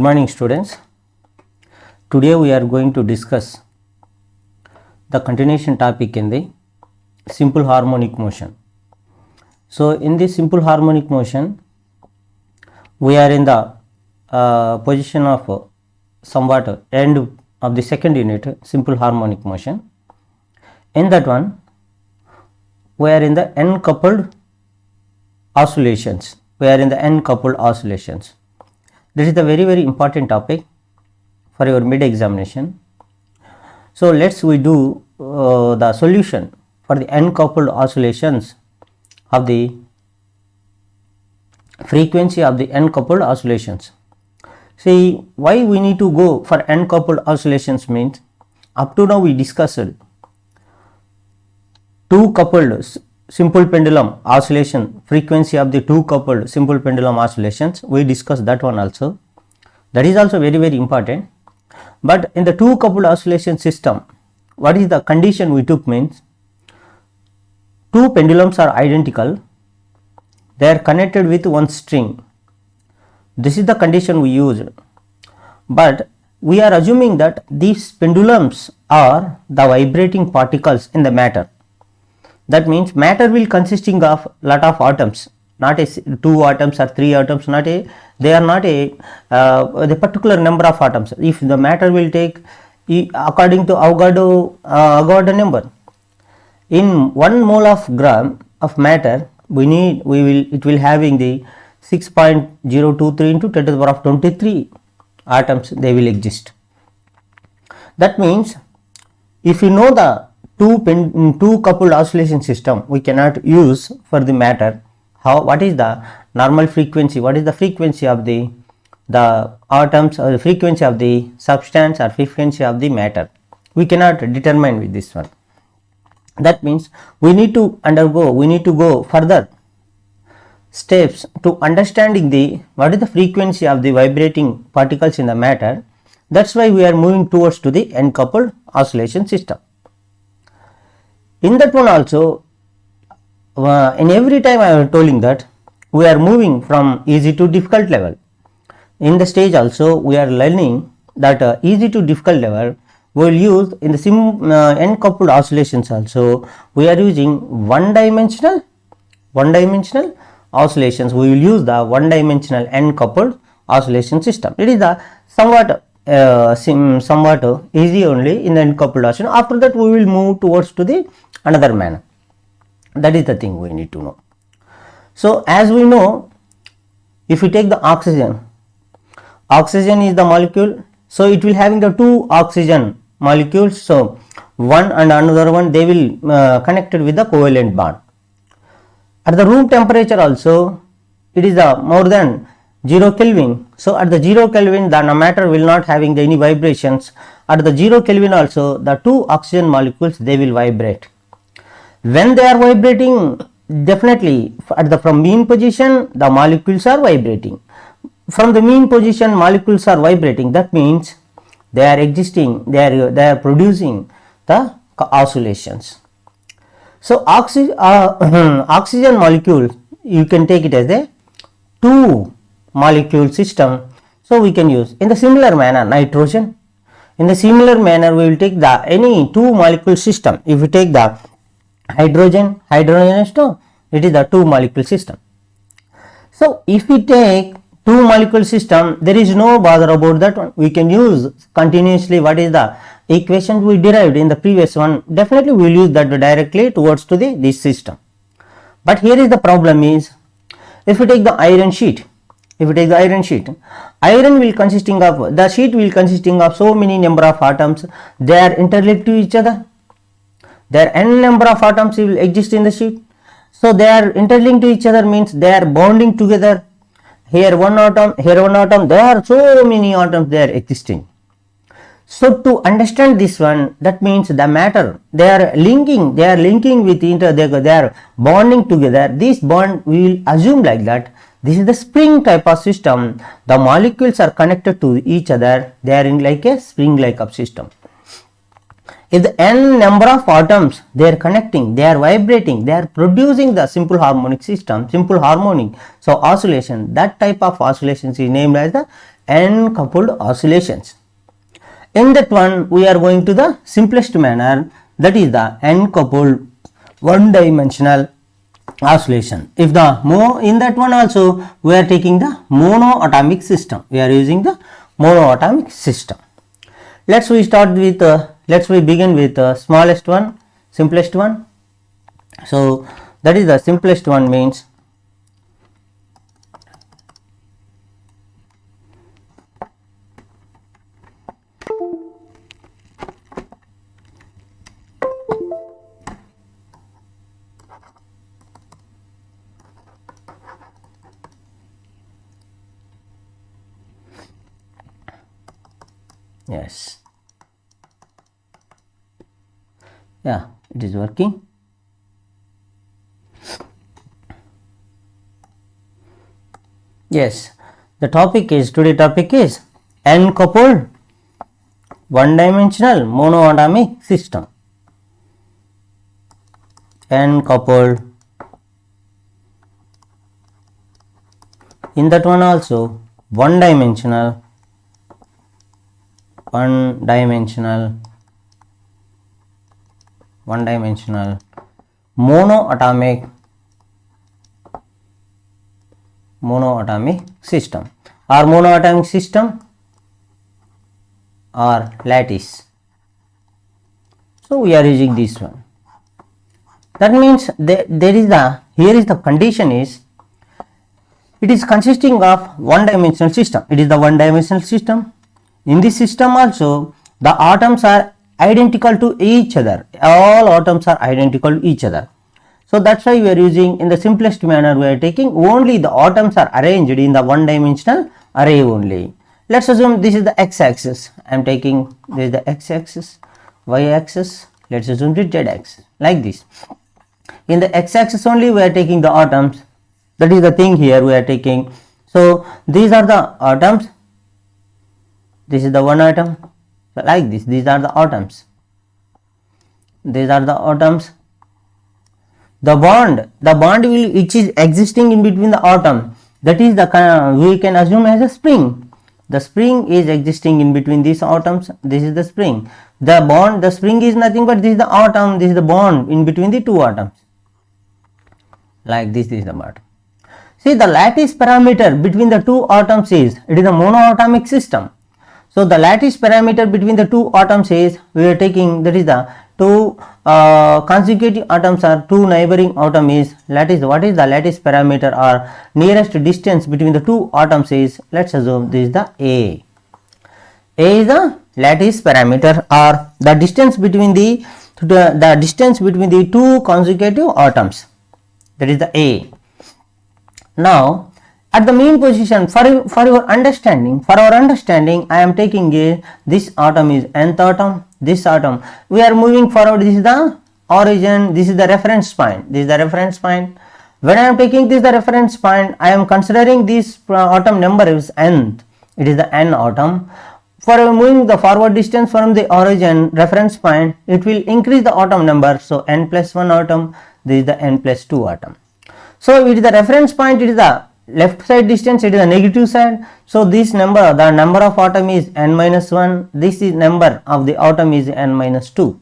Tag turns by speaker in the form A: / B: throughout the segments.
A: morning students. Today we are going to discuss the continuation topic in the simple harmonic motion. So in this simple harmonic motion we are in the position of somewhat end of the second unit, simple harmonic motion. In that one we are in the n-coupled oscillations. This is the very important topic for your mid examination. So we do the solution for the n-coupled oscillations of the frequency of the n-coupled oscillations. See, why we need to go for n-coupled oscillations means, up to now we discussed two coupled simple pendulum oscillation, frequency of the two coupled simple pendulum oscillations. We discussed that one also. That is also very important. But in the two coupled oscillation system, what is the condition we took means, two pendulums are identical, they are connected with one string. This is the condition we used. But we are assuming that these pendulums are the vibrating particles in the matter. That means matter will consisting of lot of atoms, not a two atoms or three atoms, they are not the particular number of atoms. If the matter will take according to Avogadro number, in 1 mole of gram of matter it will having the 6.023 into 10 to the power of 23 atoms they will exist. That means if you know the two coupled oscillation system, we cannot use for the matter what is the normal frequency, what is the frequency of the atoms, or the frequency of the substance, or frequency of the matter. We cannot determine with this one. That means we need to go further steps to understanding what is the frequency of the vibrating particles in the matter. That's why we are moving towards to the n-coupled oscillation system. In that one also, in every time I am telling that we are moving from easy to difficult level. In the stage also we are learning that easy to difficult level we will use in the n-coupled oscillations also. We are using one dimensional oscillations. We will use the one dimensional n-coupled oscillation system. It is the somewhat easy only in the n-coupled oscillation. After that we will move towards to the another manner. That is the thing we need to know. So as we know, if we take the oxygen is the molecule, so it will having the two oxygen molecules. So one and another one, they will connected with the covalent bond. At the room temperature also, it is more than 0 Kelvin. So at the 0 Kelvin the matter will not having any vibrations. At the 0 Kelvin also the two oxygen molecules, they will vibrate. When they are vibrating, definitely from mean position the molecules are vibrating. From the mean position molecules are vibrating, that means they are existing, they are producing the oscillations. So oxygen molecule, you can take it as a two molecule system. So we can use in the similar manner nitrogen. In the similar manner we will take the any two molecule system. If we take the hydrogen is it is the two molecule system. So if we take two molecule system, there is no bother about that one. We can use continuously what is the equation we derived in the previous one. Definitely we will use that directly towards to this system. But here is the problem is, if we take the iron sheet, iron will consisting of the sheet will consisting of so many number of atoms. They are interlinked to each other. There are n number of atoms will exist in the sheet. So they are interlinked to each other means they are bonding together. Here one atom, there are so many atoms they are existing. So to understand this one, that means the matter, they are linking with each other, they are bonding together. This bond we will assume like that. This is the spring type of system. The molecules are connected to each other. They are in like a spring like of system. if the n number of atoms they are connecting, they are vibrating, they are producing the simple harmonic system, simple harmonic, so oscillation, that type of oscillations is named as the n coupled oscillations. In that one we are going to the simplest manner, that is the n coupled one dimensional oscillation. If the in that one also we are taking the monoatomic system, we are using the monoatomic system. Let's we begin with the smallest one, simplest one. So that is the simplest one, means yes, yeah, it is working. Yes, the today topic is n coupled one dimensional monoatomic system. N coupled, in that one also one dimensional monoatomic system, or monoatomic system or lattice. So we are using this one. That means here is the condition is, it is consisting of one dimensional system. It is the one dimensional system. In this system also the atoms are identical to each other. All atoms are identical to each other. So that's why we are using, in the simplest manner we are taking only the atoms are arranged in the one dimensional array only. Let's assume this is the x axis. I am taking, this is the x axis, y axis, let's assume it z axis, like this. In the x axis only we are taking the atoms. That is the thing here we are taking. So these are the atoms. This is the one atom, like this. These are the atoms. These are the atoms. The bond will, which is existing in between the atom, that is the we can assume as a spring. The spring is existing in between these atoms. This is the spring. The spring is nothing but this is the atom. This is the bond in between the two atoms. Like this is the bond. See, the lattice parameter between the two atoms is, it is a monoatomic system. So the lattice parameter between the two atoms is, we are taking, that is the two consecutive atoms are two neighboring atom is lattice. What is the lattice parameter or nearest distance between the two atoms is, let's assume this is the A. A is the lattice parameter, or the distance between the distance between the two consecutive atoms, that is the A. Now at the mean position, for our understanding, I am taking this atom is nth atom, this atom. We are moving forward. This is the origin. This is the reference point. This is the reference point. When I am taking this the reference point, I am considering this atom number is nth. It is the n atom. For moving the forward distance from the origin reference point, it will increase the atom number. So n plus 1 atom. This is the n plus 2 atom. So it is the reference point. It is the left side distance, it is the negative side. So this number, the number of atom is n minus 1. This is number of the atom is n minus 2.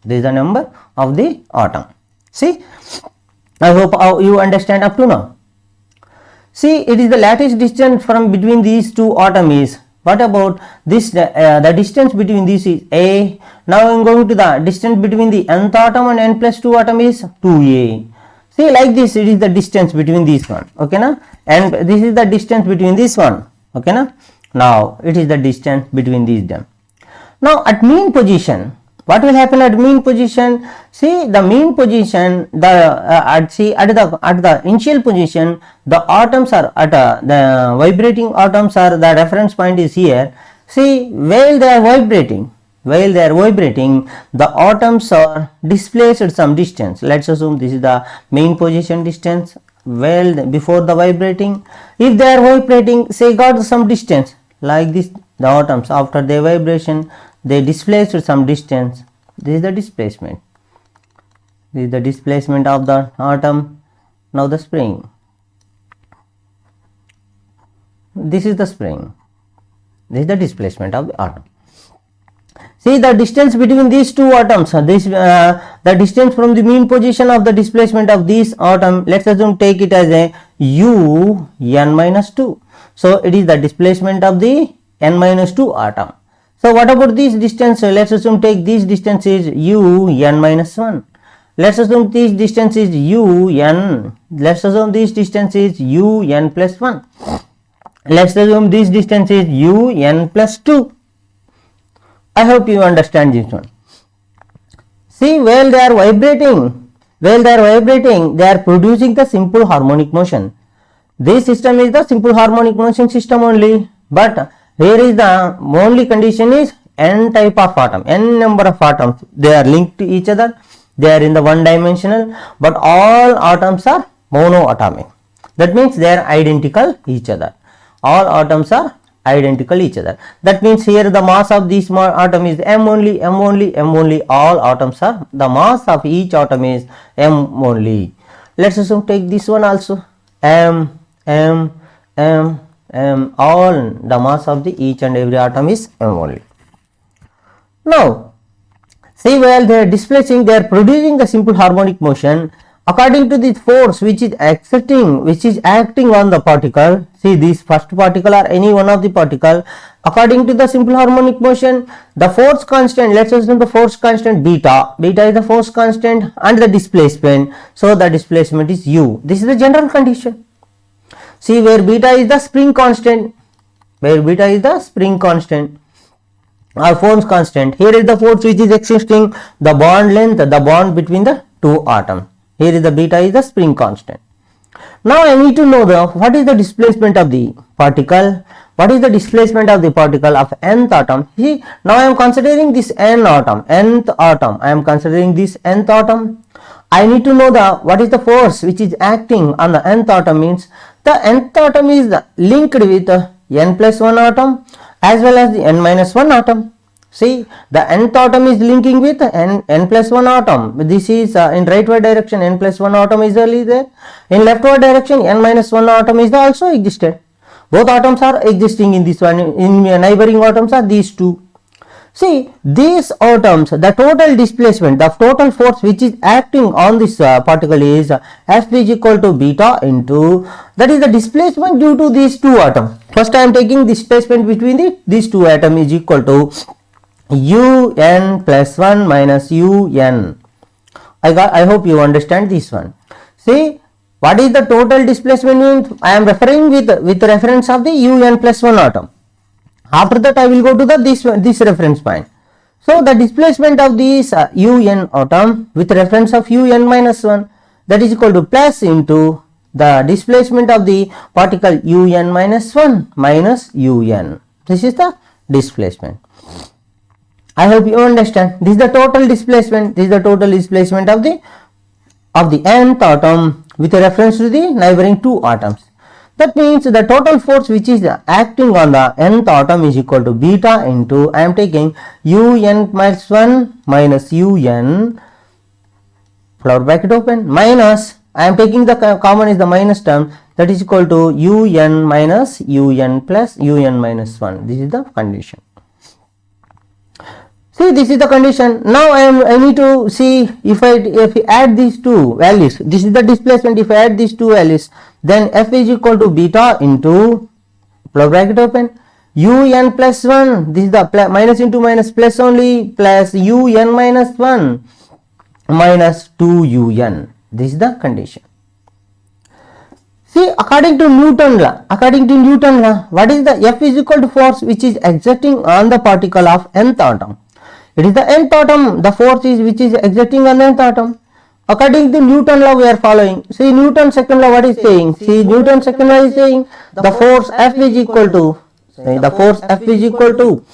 A: This is the number of the atom. See, I hope you understand up to now. See, it is the lattice distance from between these two atom is, what about this, the distance between these is A. Now I am going to the distance between the nth atom and n plus 2 atom is 2A. See, like this, it is the distance between this one, okay na, and this is the distance between this one, okay na. Now it is the distance between these them. Now at mean position, what will happen at mean position? See, the mean position, at the initial position, the atoms are at the vibrating atoms are, the reference point is here. See, while they are vibrating, the atoms are displaced some distance. Let's assume this is the main position distance. Well, before the vibrating, if they are vibrating, say got some distance, like this, the atoms after their vibration, they displaced some distance, This is the displacement. This is the displacement of the atom. Now the spring. This is the spring. This is the displacement of the atom. See the distance between these two atoms. The distance from the mean position of the displacement of this atom. Let's assume take it as a u n minus 2. So it is the displacement of the n minus 2 atom. So what about this distance? Let's assume take this distance is u n minus 1. Let's assume this distance is u n. Let's assume this distance is u n plus 1. Let's assume this distance is u n plus 2. I hope you understand this one. See, while they are vibrating, they are producing the simple harmonic motion. This system is the simple harmonic motion system only. But here is the only condition is n type of atom, n number of atoms. They are linked to each other. They are in the one dimensional, but all atoms are monoatomic. That means they are identical each other. All atoms are identical each other. That means here the mass of this atom is m only, m only, m only. All atoms are, the mass of each atom is m only. Let's assume take this one also, m, m, m, m. All the mass of the each and every atom is m only. Now see, while they are displacing, they are producing the simple harmonic motion according to the force which is acting on the particle. See, this first particle or any one of the particle, according to the simple harmonic motion, the force constant, let's assume the force constant beta is the force constant, and the displacement, so the displacement is u. This is the general condition. See, where beta is the spring constant, or force constant. Here is the force which is existing, the bond length, the bond between the two atoms. Here is the beta is the spring constant. Now I need to know what is the displacement of the particle. What is the displacement of the particle of nth atom? See, now I am considering this nth atom. I am considering this nth atom. I need to know what is the force which is acting on the nth atom. Means the nth atom is linked with n plus 1 atom as well as the n minus 1 atom. See, the nth atom is linking with n plus 1 atom. This is in rightward direction, n plus 1 atom is only there. In leftward direction, n minus 1 atom is also existed. Both atoms are existing in this one. In neighboring atoms are these two. See, these atoms, the total displacement, the total force which is acting on this particle is F is equal to beta into, that is the displacement due to these two atoms. First I am taking displacement between these two atoms is equal to un plus 1 minus un. I hope you understand this one. See, what is the total displacement means? I am referring with reference of the un plus 1 atom. After that I will go to this reference point. So the displacement of this un atom with reference of un minus 1, that is equal to plus into the displacement of the particle un minus 1 minus un. This is the displacement. I hope you understand. This is the total displacement. This is the total displacement of the nth atom with reference to the neighboring two atoms. That means the total force which is acting on the nth atom is equal to beta into, I am taking un minus 1 minus un, flower bracket open, minus, I am taking the common is the minus term, that is equal to un minus un plus un minus 1. This is the condition. See, this is the condition. Now I need to see if I add these two values. This is the displacement. If I add these two values, then F is equal to beta into, flower bracket open, un plus 1. This is the minus into minus plus only, plus un minus 1 minus 2un. This is the condition. See, according to Newton law, what is the F is equal to force which is exerting on the particle of nth atom? It is the nth atom, the force is which is exerting on the nth atom. According to Newton law we are following. See, Newton second law what is saying? See, Newton second law is saying the force F is equal to,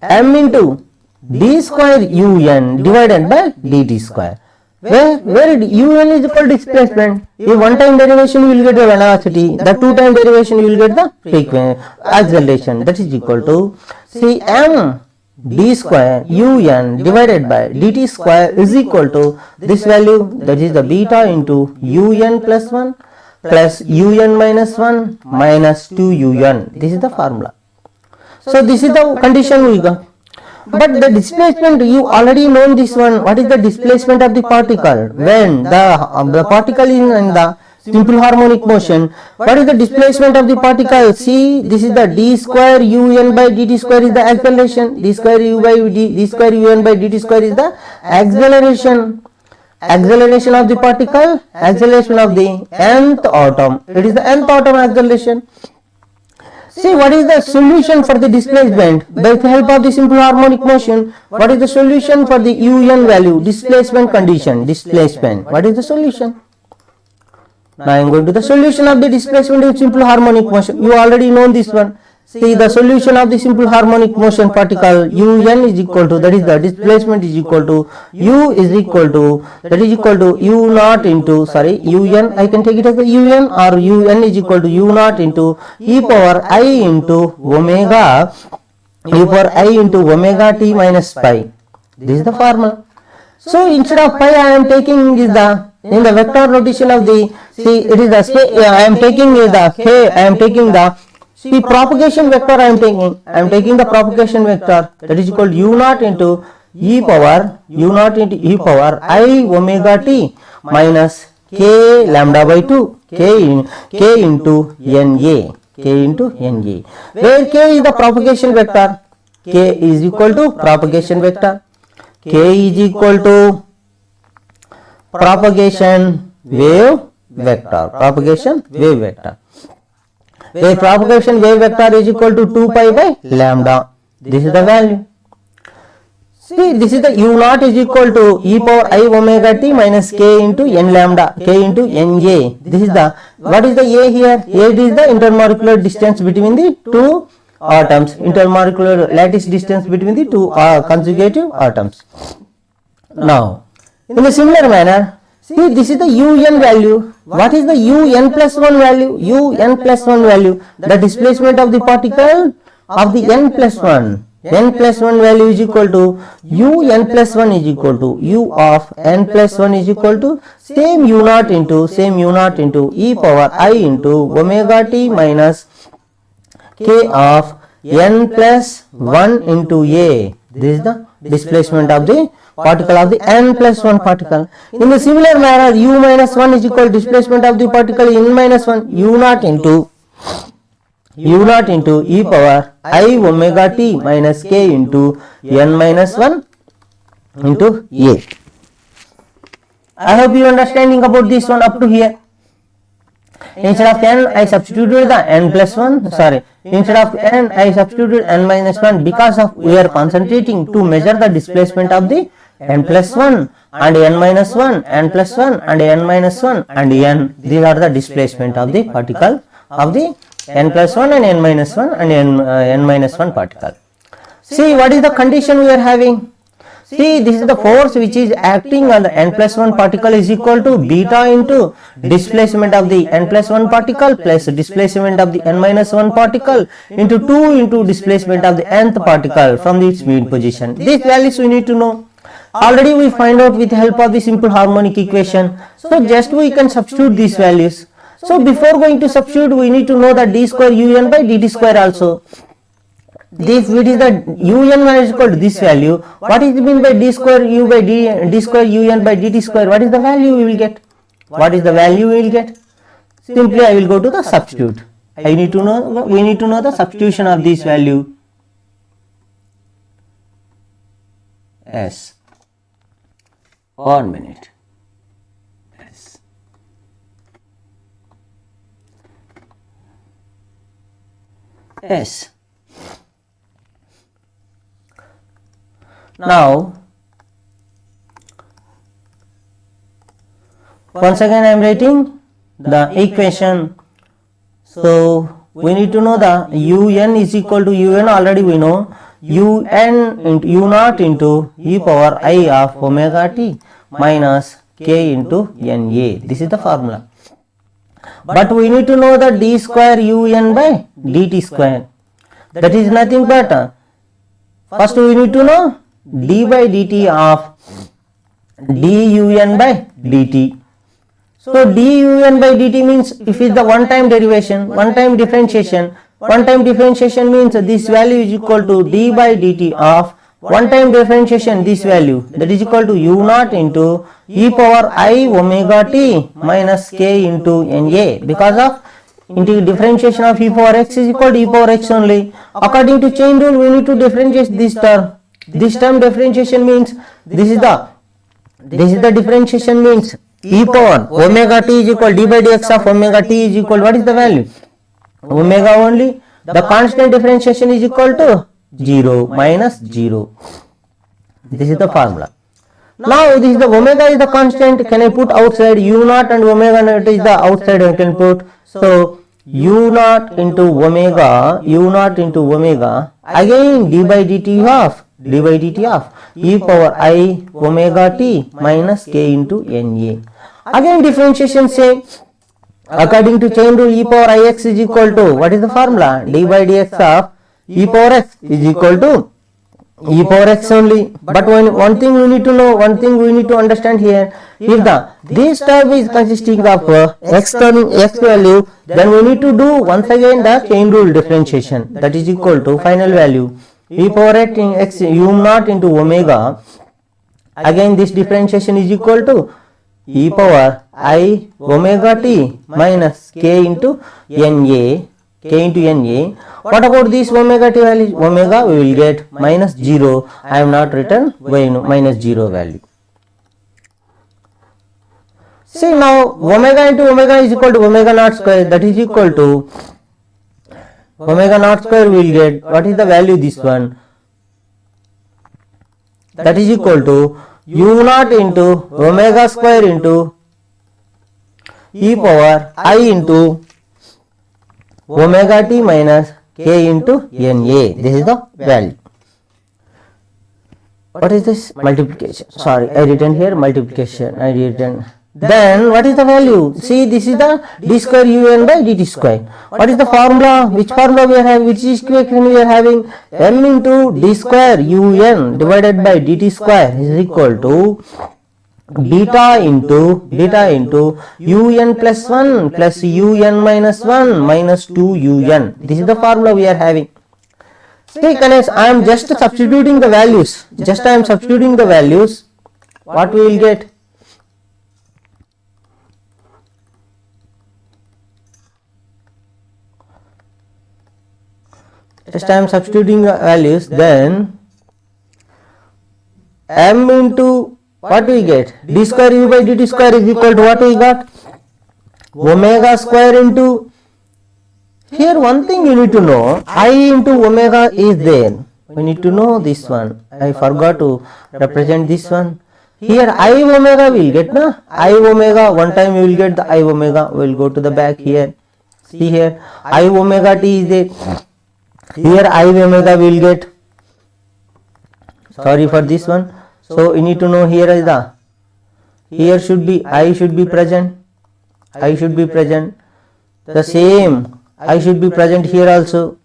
A: m into d square un divided by dt square. Where un is equal to displacement. If one time derivation you will get the velocity, the two time derivation you will get the frequency acceleration, that is equal to, see, m d square un divided by dt square is equal to this value, that is the beta into un plus 1 plus un minus 1 minus 2un. This is the formula. So this is the condition we got. But the displacement, you already know this one. What is the displacement of the particle when the particle is in the simple harmonic motion? What is the displacement of the particle? See, this is the d square un by dt square is the acceleration. D square u by d square un by dt square is the acceleration. Acceleration of the particle, acceleration of the nth atom. It is the nth atom acceleration. See, what is the solution for the displacement by the help of the simple harmonic motion? What is the solution for the un value, displacement condition, displacement? What is the solution? Now I am going to the solution of the displacement in simple harmonic motion. You already know this one. See, the solution of the simple harmonic motion particle un is equal to, that is the displacement is equal to u is equal to, that is equal to u naught into, sorry, un, I can take it as the un, or un is equal to u naught into e power I into omega, e power I into omega t minus pi. This is the formula. So instead of pi I am taking is the, in the vector notation of the, see, it is the, I am taking is the k, I am taking the propagation vector. I am taking the propagation vector, that is equal to u naught into e power I omega t minus k lambda by 2, k into na, where k is the propagation vector, k is equal to propagation vector, k is equal to propagation wave vector, where propagation wave vector is equal to 2 pi by lambda. This is the value. See, this is the u naught is equal to e power I omega t minus k into n lambda, k into na. This is the, what is the a here? A is the intermolecular distance between the two atoms, intermolecular lattice distance between the two consecutive atoms. Now, in a similar manner, see, this is the un value. What is the un plus 1 value? Un plus 1 value, the displacement of the particle of the n plus 1. N plus 1 value is equal to un plus 1 is equal to u of n plus 1 is equal to same u naught into e power I into omega t minus k of n plus 1 into a. This is the displacement of the particle of the n plus 1 particle. In the similar manner, u minus 1 is equal to displacement of the particle n minus 1, u naught into e power I omega t minus k into n minus 1 into a. I hope you are understanding about this one up to here. Instead of n, I substituted the n plus 1, sorry, instead of n, I substituted n minus 1 because of we are concentrating to measure the displacement of the n plus 1 and n minus 1, n plus 1 and n minus 1 and n. These are the displacement of the particle of the n plus 1 and n minus 1 and n minus 1 particle. See, what is the condition we are having? See, this is the force which is acting on the n plus 1 particle is equal to beta into displacement of the n plus 1 particle plus displacement of the n minus 1 particle into 2 into displacement of the nth particle from its mean position. These values we need to know. Already we find out with the help of the simple harmonic equation. So just we can substitute these values. So before going to substitute, we need to know the d square un by dt square also. If it is the un is equal to this value, what is mean by d square u by d square un by dt square? What is the value we will get? What is the value we will get? Simply I will go to the substitute. We need to know the substitution of this value. S. 1 minute. S. S. Now, once again I am writing the equation. So, we need to know the un is equal to un, already we know, un into u naught into e power I of omega t minus k into na. This is the formula. But we need to know the d square un by dt square. That is nothing but First we need to know d by dt of dun by dt. So dun by dt means if it is the one time derivation, one time differentiation. One time differentiation means this value is equal to d by dt of one time differentiation, this value, that is equal to u naught into e power I omega t minus k into na, because of into differentiation of e power x is equal to e power x only. According to chain rule, we need to differentiate this term. This term differentiation means this is the differentiation means e power omega t is equal d by dx of omega t is equal, what is the value? Omega only. The constant differentiation is equal to 0 minus 0. This is the formula. Now this is the omega is the constant. Can I put outside u naught and omega naught is the outside I can put. So u naught into omega again d by dt of e power I omega t minus k into na. Again differentiation same. According to chain rule, e power ix is equal to, what is the formula? D by dx of e power x is equal to e power x only. But one thing we need to know, one thing we need to understand here, if this term is consisting of x value, then we need to do once again the chain rule differentiation, that is equal to final value e power x u naught into omega. Again this differentiation is equal to e power I omega t minus k into na. What about this omega t value? Omega we will get minus 0. I am not written minus 0 value. See now omega into omega is equal to omega naught square, that is equal to omega naught square we will get, what is the value this one? That is equal to u naught into omega square into e power I into omega t minus k into na. This is the value. What is this? Multiplication. Sorry, I written here multiplication. Then what is the value? See, this is the d square un by dt square. What is the formula? Which formula we are having? Which equation we are having? M into d square un divided by dt square is equal to beta into un plus 1 plus un minus 1 minus 2 un. This is the formula we are having. Take connects. I am just substituting the values. What we will get? Just I am substituting the values, then m into what we get? D square u by dt square is equal to what we got? Omega square into, here one thing you need to know, I into omega is there. We need to know this one. I forgot to represent this one. Here I omega will get, na? I omega, one time you will get the I omega. We will go to the back here. See here, I omega t is there. Here I omega will get, sorry for this one. So you need to know here is the, here should be I should be present. The same I should be present here also.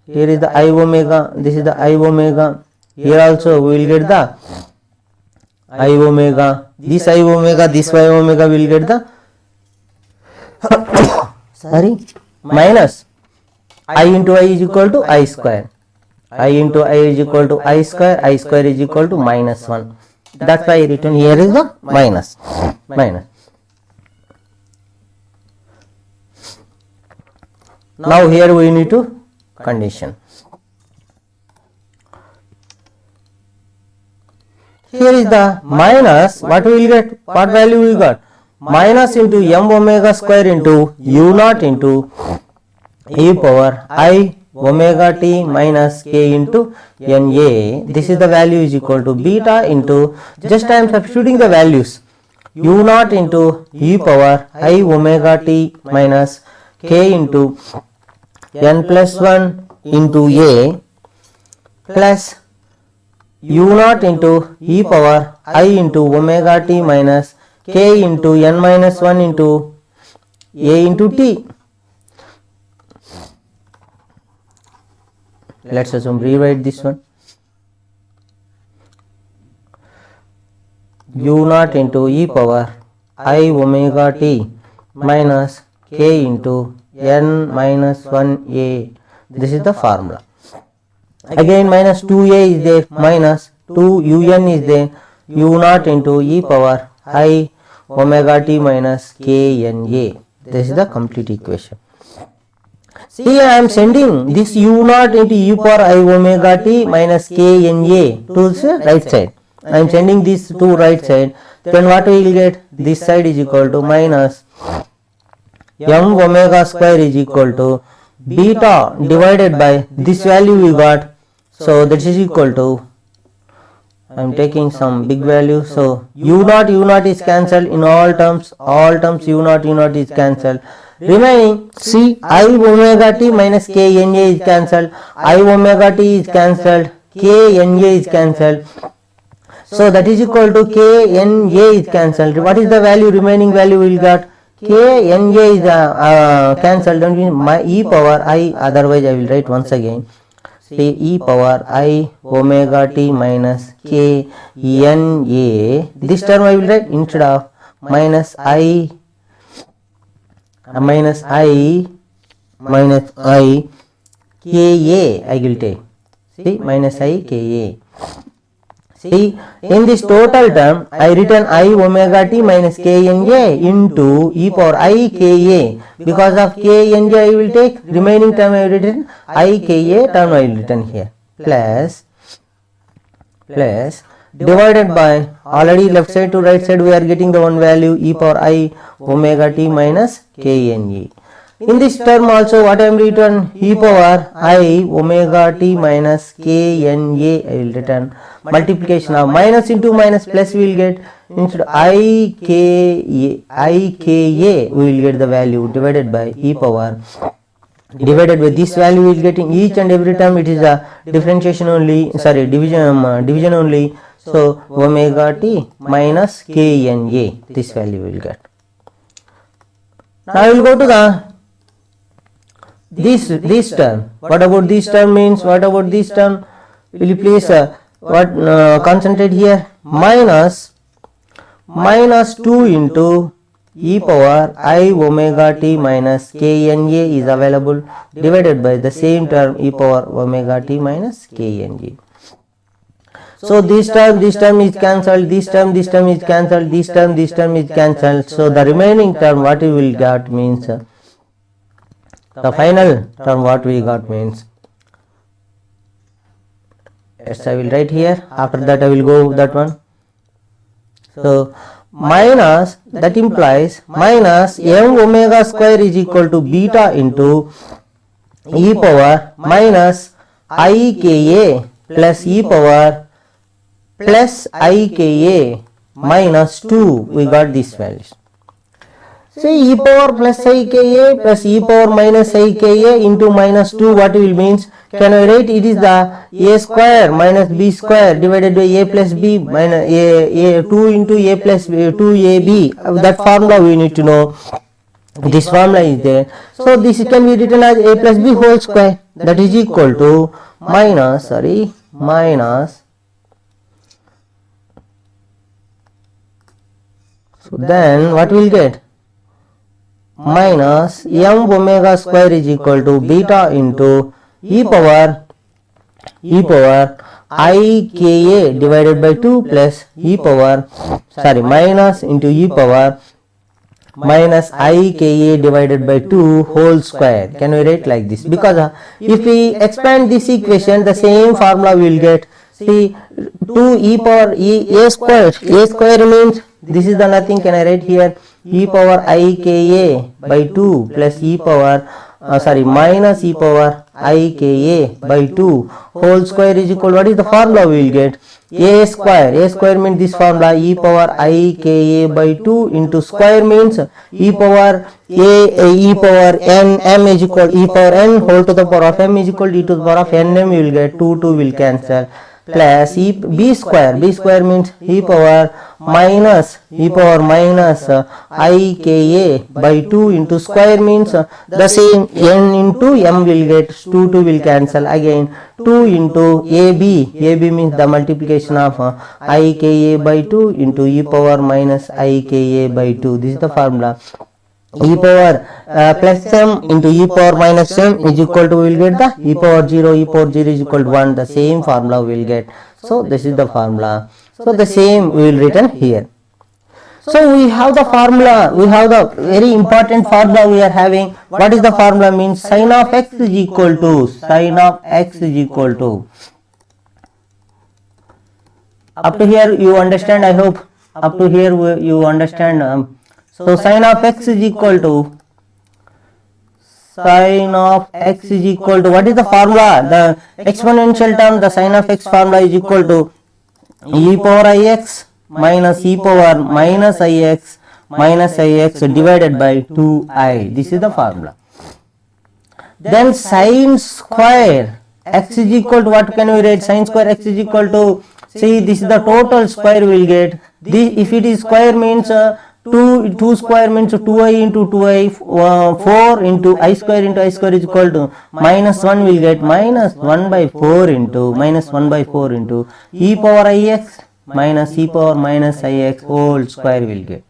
A: Here is the I omega, this is the I omega. Here also we will get the I omega. This I omega, this Y omega will get the sorry minus I into I is equal to I square. I into I is equal to I square is equal to minus 1. That's why I written here is the minus. Now here we need to condition. Here is the minus, what we will get? What value we got? Minus into m omega square into u naught into e power I omega t minus k into na. This is the value is equal to beta into, just I am substituting the values, u naught into e power I omega t minus k into n plus 1 into a plus u naught into e power I into omega t minus k into n minus 1 into a into t. Let's assume rewrite this one. u naught into e power I omega t minus k into n minus 1a. This is the formula. Again minus 2a is there, minus 2 un is there, u naught into e power I omega t minus k n a. This is the complete equation. See, I am sending this u naught into e power I omega t minus k n a to the right side. I am sending this to right side. Then what we will get? This side is equal to minus m omega square is equal to beta divided by this value we got. So that is equal to, I am taking some big value. So u naught is cancelled in all terms u naught is cancelled. Remaining, see, I omega t minus k n a is cancelled, I omega t is cancelled, k n a is cancelled. So that is equal to k n a is cancelled. What is the value? Remaining value we will get k n a is cancelled. That means my e power I, otherwise I will write once again. Say e power I omega t minus k n a. This term I will write instead of minus I k a I will take. See, minus I k a. See, in this total term, I written I omega t minus k n a into e power I k a. Because of k n a I will take, remaining term I have written I k a term I will written here. Plus divided by, already left side to right side we are getting the one value e power I omega t minus k n a. In this term also what I am written, e power I omega t minus k n a I will written. Multiplication of minus into minus plus we will get, instead I k a we will get the value divided by e power, divided by this value we will getting each and every term it is a differentiation only, sorry, division only. So omega t minus k n a, this value we will get. Now I will go to the this term. What about this term means? What about this term? Will you please concentrate here? Minus 2 into e power I omega t minus k n a is available, divided by the same term e power omega t minus k n a. So this term is cancelled, this term is cancelled, this term is cancelled. So the remaining term what we will get means, the final term what we got means, yes, I will write here, after that I will go that one. So minus, that implies minus m omega square is equal to beta into e power minus I k a plus e power plus I k a minus 2, we got these values. See, e power plus I k a plus e power minus I k a into minus 2, what will means? Can I write it is the a square minus b square divided by a plus b minus a 2 into a plus 2ab. That formula we need to know. This formula is there. So this can be written as a plus b whole square, that is equal to minus. So then what we will get? Minus m omega square is equal to beta into e power I k a divided by 2 plus e power, sorry, minus into e power minus I k a divided by 2 whole square. Can we write like this? Because if we expand this equation, the same formula we will get. See, 2 e power a square means this is the nothing. Can I write here? E power I k a by 2 plus e power minus e power I k a by 2 whole square is equal, what is the formula we will get? A square means this formula, e power I k a by 2 into square means e power e power n, m is equal e power n whole to the power of m is equal to e to the power of n m, we will get 2 will cancel, plus b square. B square means e power minus I k a by 2 into square means the same n into m will get 2 will cancel, again 2 into ab means the multiplication of I k a by 2 into e power minus I k a by 2. This is the formula. E power plus m into e power minus m is equal to, we will get the e power 0 is equal to 1, the same formula we will get. So this is the formula. So the same we will written here. So we have the formula, we have the very important formula we are having. What is the formula? Means sin of x is equal to up to here you understand, I hope up to here you understand. So sin of x is equal to what is the formula? The exponential term, the sin of x formula is equal to e power ix minus e power minus ix divided by 2i. This is the formula. Then sin square x is equal to, what can we write? Sin square x is equal to, see, this is the total square we will get. This, if it is square means 2 square means 2i into 2i, 4 into I square is equal to minus 1 will get minus 1 by 4 into e power ix minus e power minus ix whole square will get.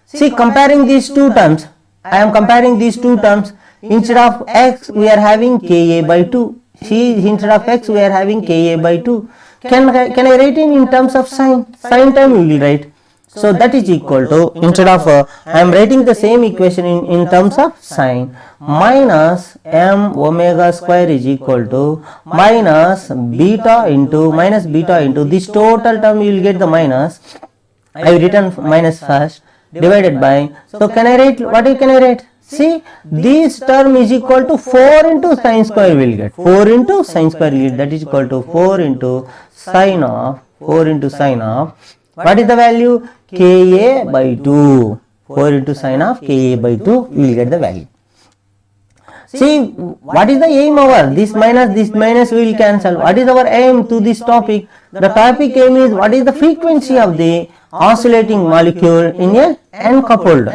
A: See, comparing these two terms, I am comparing these two terms. Instead of x we are having ka by 2. See, instead of x we are having ka by 2. Can I write in terms of sine term we will write. So that is equal to, instead of I am writing the same equation in terms of sine, minus m omega square is equal to minus beta into this total term you will get the minus. I have written minus first divided by. So can I write, what can I write? See, this term is equal to 4 into sine square will get. 4 into sine square will get, that is equal to 4 into sine of what is the value? Ka by 2. 4 into sine of Ka by 2, we will get the value. See, what is the aim over? This minus will cancel. What is our aim to this topic? The topic aim is, what is the frequency of the oscillating molecule in a n-coupled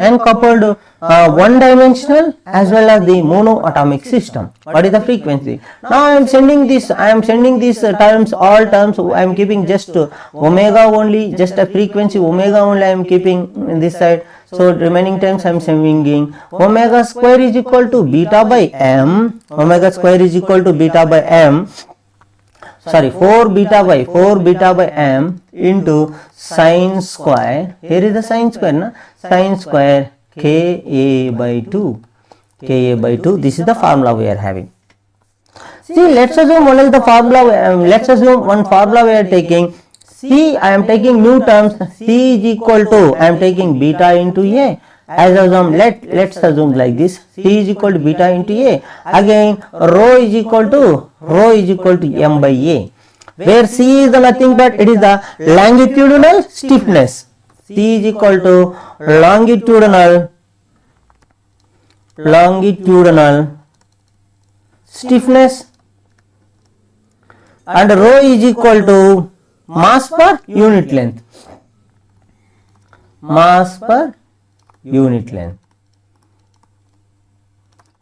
A: one dimensional as well as the monoatomic system. What is the frequency? Now I am sending these terms, all terms I am keeping just omega only, just a frequency omega only I am keeping in this side. So remaining terms I am sending omega square is equal to beta by m, 4 beta by m into sine square. Here is the sine square, na? Sine square Ka by 2. This is the formula we are having. See, let's assume what is the formula. Let's assume one formula we are taking. C, I am taking new terms. C is equal to, I am taking beta into A. As assume, let's assume like this. C is equal to beta into A. Again, rho is equal to m by A. Where C is the nothing but it is the longitudinal stiffness. C is equal to longitudinal stiffness, and rho is equal to mass per unit length.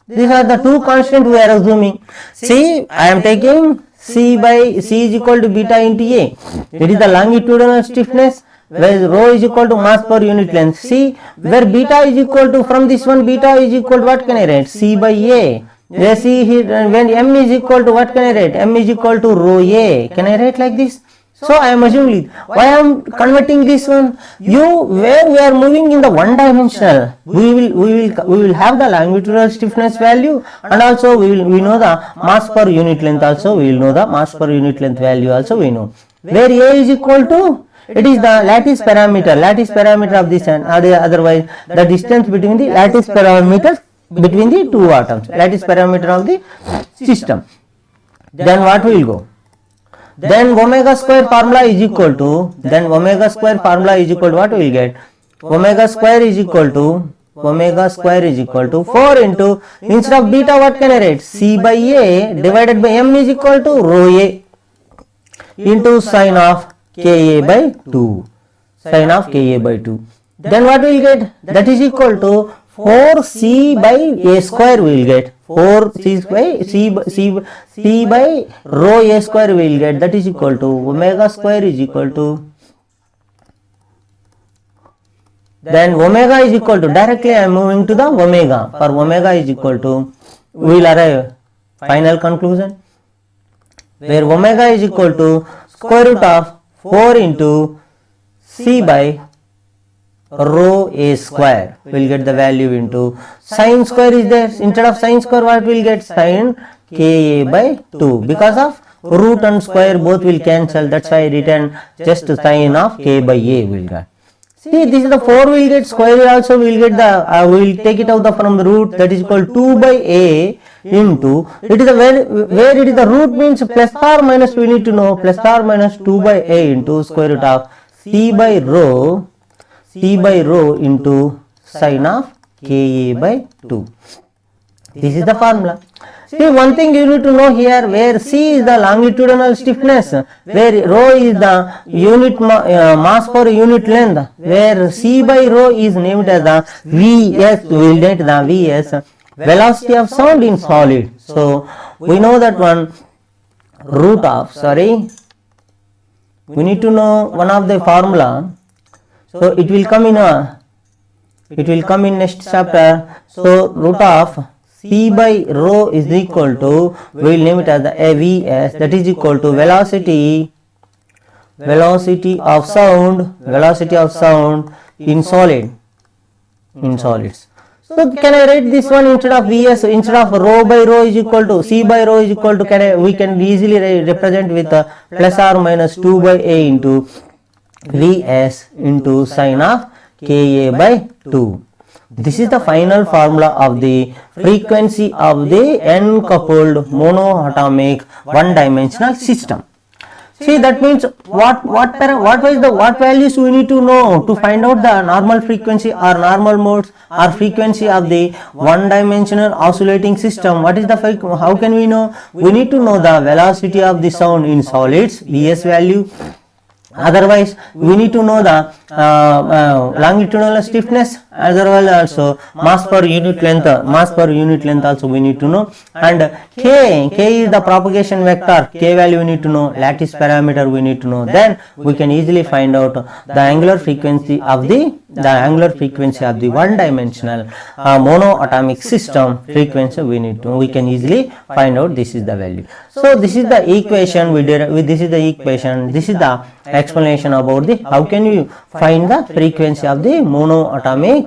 A: These are the two constants we are assuming. See, I am taking C is equal to beta into A. It is the longitudinal stiffness, where rho is equal to mass per unit length. See, where beta is equal to, from this one beta is equal to, what can I write? C by A. There, see here, when m is equal to, what can I write? M is equal to rho A. Can I write like this? So I am assuming, why I am converting this one? Where we are moving in the one dimensional, we will have the longitudinal stiffness value, and also we know the mass per unit length also. We will know the mass per unit length value also we know. Where A is equal to, it is the lattice parameter of this, and otherwise the distance between the lattice parameters between the two atoms, lattice parameter of the system. Then what will go? Then omega square formula is equal to, what we will get? Omega square is equal to 4 into, instead of beta what can I write? C by A divided by m is equal to rho A. into sine of Ka by 2. Sine of Ka by 2. Then what we will get? That is equal to 4c by a square we will get. 4c by c by rho a square we will get. That is equal to omega square is equal to, then omega is equal to, directly I am moving to the omega. For omega is equal to, we will arrive final conclusion where omega is equal to square root of 4 into c by rho a square. We will get the value into sine square is there. Instead of sine square, what we will get? Sine Ka by 2. Because of root and square both will cancel. That's why I written just sine of K by A will get. See, this is the 4 will get square also we will get the, we will take it out from the root, that is equal 2 by A into, it is a where it is the root means plus or minus we need to know, plus or minus 2 by A into square root of c by rho into sine of Ka by 2. This is the formula. See, one thing you need to know here, where c is the longitudinal stiffness, where rho is the unit mass per unit length, where c by rho is named as the Vs, we will get the Vs, velocity of sound in solid. So we know that one root of, we need to know one of the formula. So it will come in next chapter. So root of c by rho is equal to, we will name it as the Vs, that is equal to velocity of sound in solids. So can I write this one instead of Vs, instead of rho by rho is equal to, c by rho is equal to, we can easily represent with plus or minus 2 by A into Vs into sine of Ka by 2. This is the final formula of the frequency of the n-coupled monoatomic one-dimensional system. See, that means what values we need to know to find out the normal frequency or normal modes or frequency of the one-dimensional oscillating system. What is the how can we know? We need to know the velocity of the sound in solids, Vs value. Otherwise, we need to know the longitudinal stiffness, as well also mass per unit length also we need to know, and k is the propagation vector, k value we need to know, lattice parameter we need to know. Then we can easily find out the angular frequency of the one dimensional monoatomic system frequency we can easily find out. This is the value. So this is the equation this is the explanation about the how can you find the frequency of the one-dimensional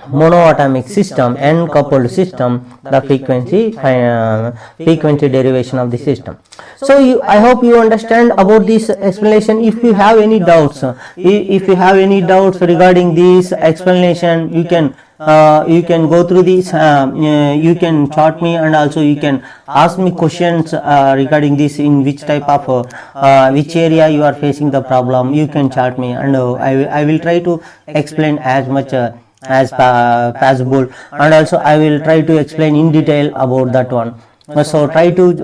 A: monoatomic system, n-coupled system, the frequency derivation of the system. So I hope you understand about this explanation. If you have any doubts, regarding this explanation, you can go through this, you can chat me, and also you can ask me questions regarding this, in which type of which area you are facing the problem. You can chat me, and I will try to explain as much as possible, and also I will try to explain in detail about that one. So try to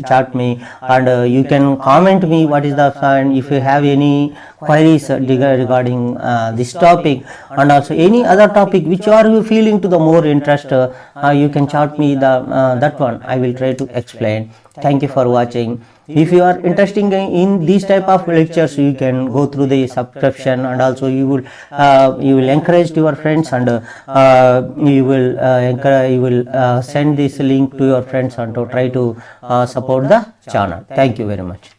A: chat me, and you can comment me what is the, and if you have any queries regarding this topic, and also any other topic which are you feeling to the more interest, you can chat me that one. I will try to explain. Thank you for watching. If you are interested in these type of lectures, you can go through the subscription, and also you will encourage your friends, and you will send this link to your friends, and to try to support the channel. Thank you very much.